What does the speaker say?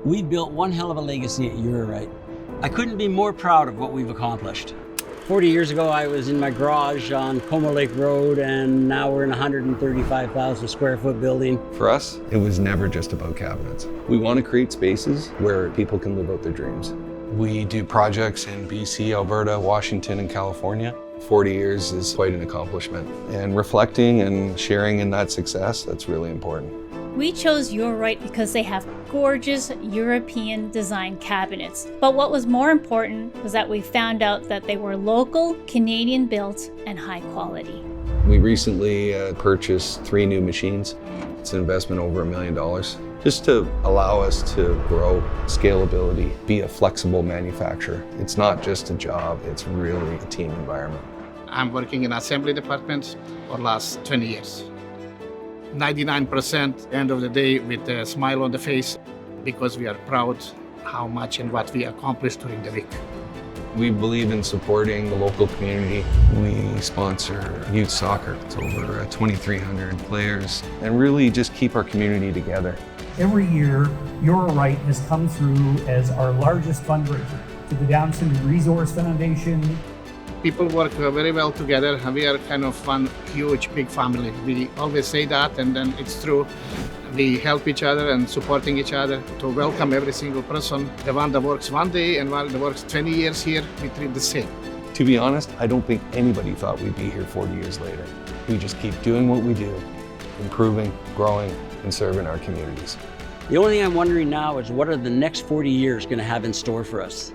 We built one hell of a legacy at EURORITE. I couldn't be more proud of what we've accomplished. 40 years ago, I was in my garage on Como Lake Road, and now we're in a 135,000 square foot building. For us, it was never just about cabinets. We want to create spaces where people can live out their dreams. We do projects in BC, Alberta, Washington, and California. 40 years is quite an accomplishment. And reflecting and sharing in that success, that's really important. We chose EURORITE because they have gorgeous European design cabinets. But what was more important was that we found out that they were local, Canadian built, and high quality. We recently purchased 3 new machines. It's an investment over $1 million, just to allow us to grow scalability, be a flexible manufacturer. It's not just a job, it's really a team environment. I'm working in assembly department for the last 20 years. 99% end of the day with a smile on the face because we are proud how much and what we accomplished during the week. We believe in supporting the local community. We sponsor youth soccer. It's over 2,300 players, and really just keep our community together. Every year, EURORITE has come through as our largest fundraiser to the Down Syndrome Resource Foundation. People work very well together, and we are kind of one huge big family. We always say that, and then it's true. We help each other and supporting each other to welcome every single person. The one that works one day and one that works 20 years here, we treat the same. To be honest, I don't think anybody thought we'd be here 40 years later. We just keep doing what we do, improving, growing, and serving our communities. The only thing I'm wondering now is what are the next 40 years going to have in store for us?